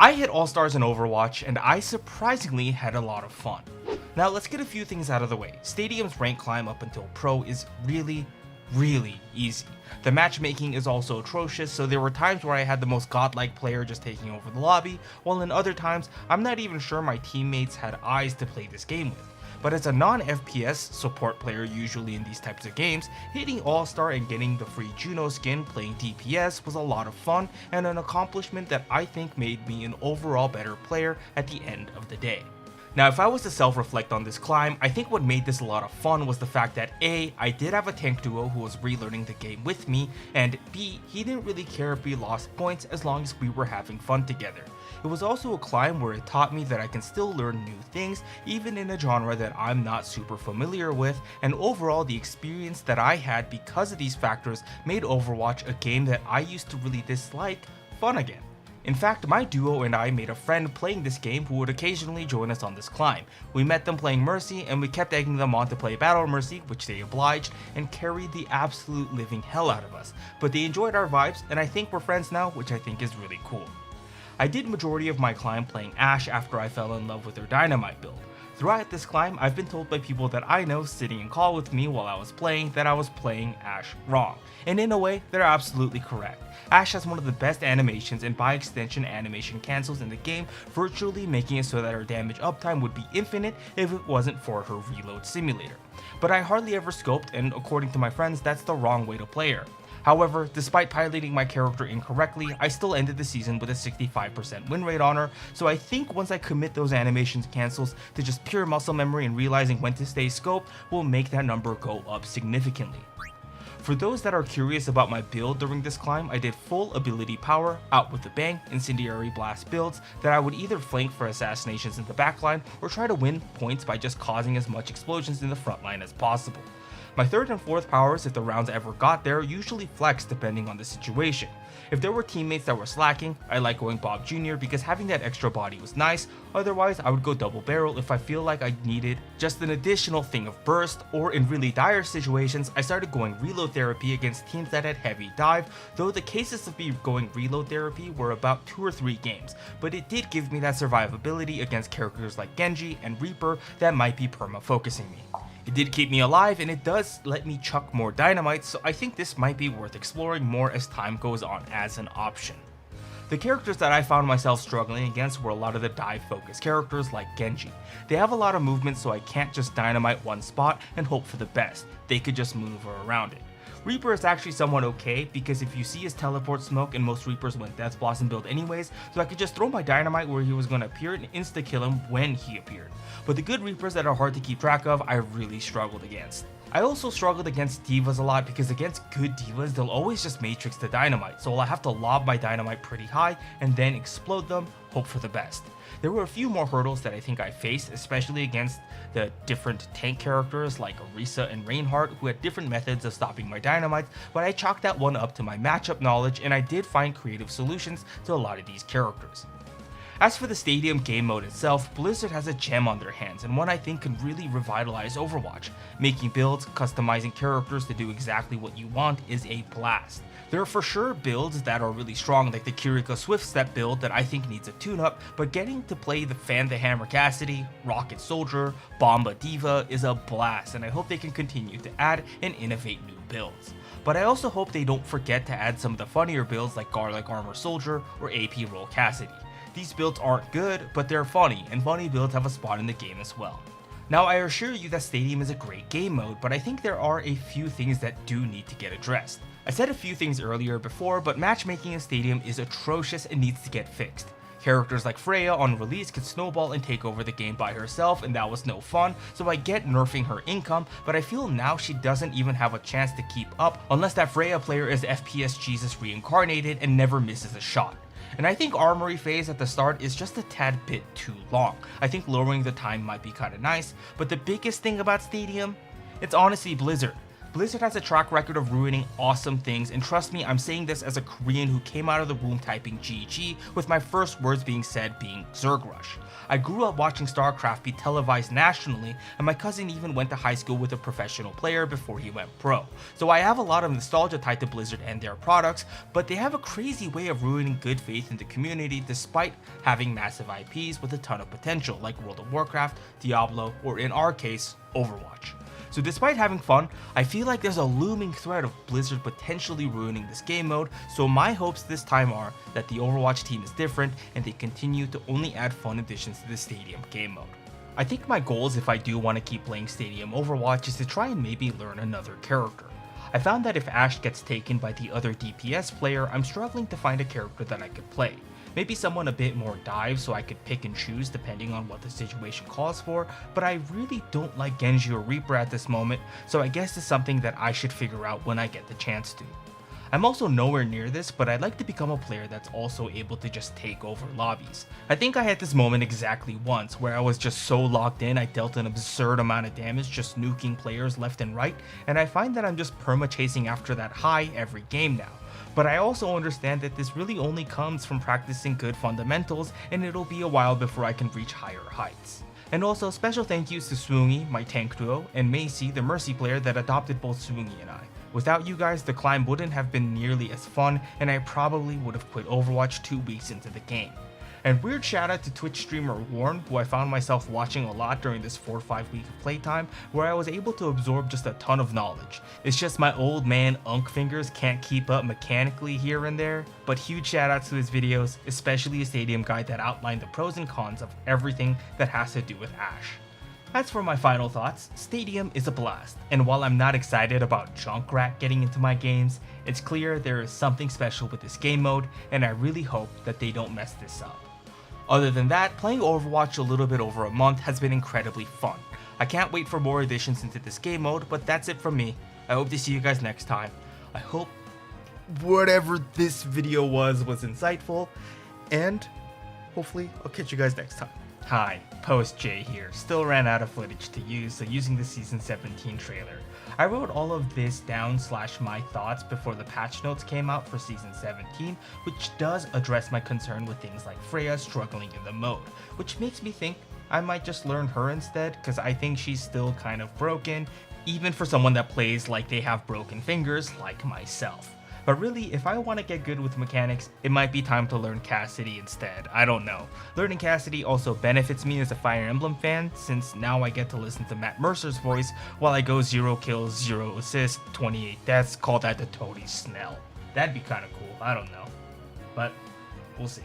I hit All-Stars in Overwatch and I surprisingly had a lot of fun. Now let's get a few things out of the way. Stadium's rank climb up until Pro is really easy. The matchmaking is also atrocious, so there were times where I had the most godlike player just taking over the lobby, while in other times I'm not even sure my teammates had eyes to play this game with. But as a non-FPS support player usually in these types of games, hitting All-Star and getting the free Juno skin playing DPS was a lot of fun and an accomplishment that I think made me an overall better player at the end of the day. Now if I was to self-reflect on this climb, I think what made this a lot of fun was the fact that A, I did have a tank duo who was relearning the game with me, and B, he didn't really care if we lost points as long as we were having fun together. It was also a climb where it taught me that I can still learn new things even in a genre that I'm not super familiar with, and overall the experience that I had because of these factors made Overwatch, a game that I used to really dislike, fun again. In fact, my duo and I made a friend playing this game who would occasionally join us on this climb. We met them playing Mercy and we kept egging them on to play Battle Mercy, which they obliged, and carried the absolute living hell out of us. But they enjoyed our vibes and I think we're friends now, which I think is really cool. I did majority of my climb playing Ashe after I fell in love with her Dynamite build. Throughout this climb, I've been told by people that I know sitting in call with me while I was playing that I was playing Ashe wrong, and in a way, they're absolutely correct. Ashe has one of the best animations and by extension animation cancels in the game, virtually making it so that her damage uptime would be infinite if it wasn't for her reload simulator. But I hardly ever scoped, and according to my friends, that's the wrong way to play her. However, despite piloting my character incorrectly, I still ended the season with a 65% win rate on her, so I think once I commit those animations cancels to just pure muscle memory and realizing when to stay scoped will make that number go up significantly. For those that are curious about my build during this climb, I did full ability power, out with the bang, incendiary blast builds that I would either flank for assassinations in the backline or try to win points by just causing as much explosions in the front line as possible. My third and fourth powers, if the rounds ever got there, usually flexed depending on the situation. If there were teammates that were slacking, I like going Bob Jr. because having that extra body was nice, otherwise I would go double barrel if I feel like I needed just an additional thing of burst, or in really dire situations I started going reload therapy against teams that had heavy dive, though the cases of me going reload therapy were about 2 or 3 games, but it did give me that survivability against characters like Genji and Reaper that might be perma-focusing me. It did keep me alive and it does let me chuck more dynamite, so I think this might be worth exploring more as time goes on as an option. The characters that I found myself struggling against were a lot of the dive focused characters like Genji. They have a lot of movement, so I can't just dynamite one spot and hope for the best, they could just maneuver around it. Reaper is actually somewhat okay because if you see his teleport smoke, and most Reapers went Death Blossom build anyways, so I could just throw my dynamite where he was going to appear and insta kill him when he appeared. But the good Reapers that are hard to keep track of, I really struggled against. I also struggled against divas a lot because against good divas, they'll always just matrix the dynamite, so I'll have to lob my dynamite pretty high and then explode them, hope for the best. There were a few more hurdles that I think I faced, especially against the different tank characters like Orisa and Reinhardt, who had different methods of stopping my dynamites, but I chalked that one up to my matchup knowledge and I did find creative solutions to a lot of these characters. As for the Stadium game mode itself, Blizzard has a gem on their hands and one I think can really revitalize Overwatch. Making builds, customizing characters to do exactly what you want is a blast. There are for sure builds that are really strong, like the Kiriko Swift Step build that I think needs a tune-up, but getting to play the Fan the Hammer Cassidy, Rocket Soldier, Bomba Diva is a blast, and I hope they can continue to add and innovate new builds. But I also hope they don't forget to add some of the funnier builds like Garlic Armor Soldier or AP Roll Cassidy. These builds aren't good, but they're funny, and funny builds have a spot in the game as well. Now I assure you that Stadium is a great game mode, but I think there are a few things that do need to get addressed. I said a few things earlier before, but matchmaking in Stadium is atrocious and needs to get fixed. Characters like Freya on release could snowball and take over the game by herself, and that was no fun, so I get nerfing her income, but I feel now she doesn't even have a chance to keep up unless that Freya player is FPS Jesus reincarnated and never misses a shot. And I think Armory phase at the start is just a tad bit too long. I think lowering the time might be kinda nice, but the biggest thing about Stadium, it's honestly Blizzard. Blizzard has a track record of ruining awesome things, and trust me, I'm saying this as a Korean who came out of the womb typing GG, with my first words being said being Zerg Rush. I grew up watching StarCraft be televised nationally, and my cousin even went to high school with a professional player before he went pro. So I have a lot of nostalgia tied to Blizzard and their products, but they have a crazy way of ruining good faith in the community despite having massive IPs with a ton of potential like World of Warcraft, Diablo, or in our case, Overwatch. So despite having fun, I feel like there's a looming threat of Blizzard potentially ruining this game mode, so my hopes this time are that the Overwatch team is different and they continue to only add fun additions to the Stadium game mode. I think my goals if I do want to keep playing Stadium Overwatch is to try and maybe learn another character. I found that if Ashe gets taken by the other DPS player, I'm struggling to find a character that I could play. Maybe someone a bit more dive so I could pick and choose depending on what the situation calls for, but I really don't like Genji or Reaper at this moment, so I guess it's something that I should figure out when I get the chance to. I'm also nowhere near this, but I'd like to become a player that's also able to just take over lobbies. I think I had this moment exactly once, where I was just so locked in I dealt an absurd amount of damage just nuking players left and right, and I find that I'm just perma-chasing after that high every game now. But I also understand that this really only comes from practicing good fundamentals, and it'll be a while before I can reach higher heights. And also special thank yous to Swoongi, my tank duo, and Macy, the Mercy player that adopted both Swoongi and I. Without you guys, the climb wouldn't have been nearly as fun, and I probably would have quit Overwatch 2 weeks into the game. And weird shout out to Twitch streamer Warren, who I found myself watching a lot during this 4 or 5 week of playtime, where I was able to absorb just a ton of knowledge. It's just my old man unk fingers can't keep up mechanically here and there, but huge shout outs to his videos, especially a Stadium guide that outlined the pros and cons of everything that has to do with Ashe. As for my final thoughts, Stadium is a blast, and while I'm not excited about Junkrat getting into my games, it's clear there is something special with this game mode, and I really hope that they don't mess this up. Other than that, playing Overwatch a little bit over a month has been incredibly fun. I can't wait for more additions into this game mode, but that's it from me. I hope to see you guys next time. I hope whatever this video was insightful, and hopefully I'll catch you guys next time. Hi, Post Jay here. Still ran out of footage to use, so using the Season 17 trailer. I wrote all of this down / my thoughts before the patch notes came out for Season 17, which does address my concern with things like Freya struggling in the mode, which makes me think I might just learn her instead, because I think she's still kind of broken, even for someone that plays like they have broken fingers like myself. But really, if I want to get good with mechanics, it might be time to learn Cassidy instead, I don't know. Learning Cassidy also benefits me as a Fire Emblem fan, since now I get to listen to Matt Mercer's voice while I go 0 kills, 0 assists, 28 deaths, call that the Toady Snell. That'd be kinda cool, I don't know. But, we'll see.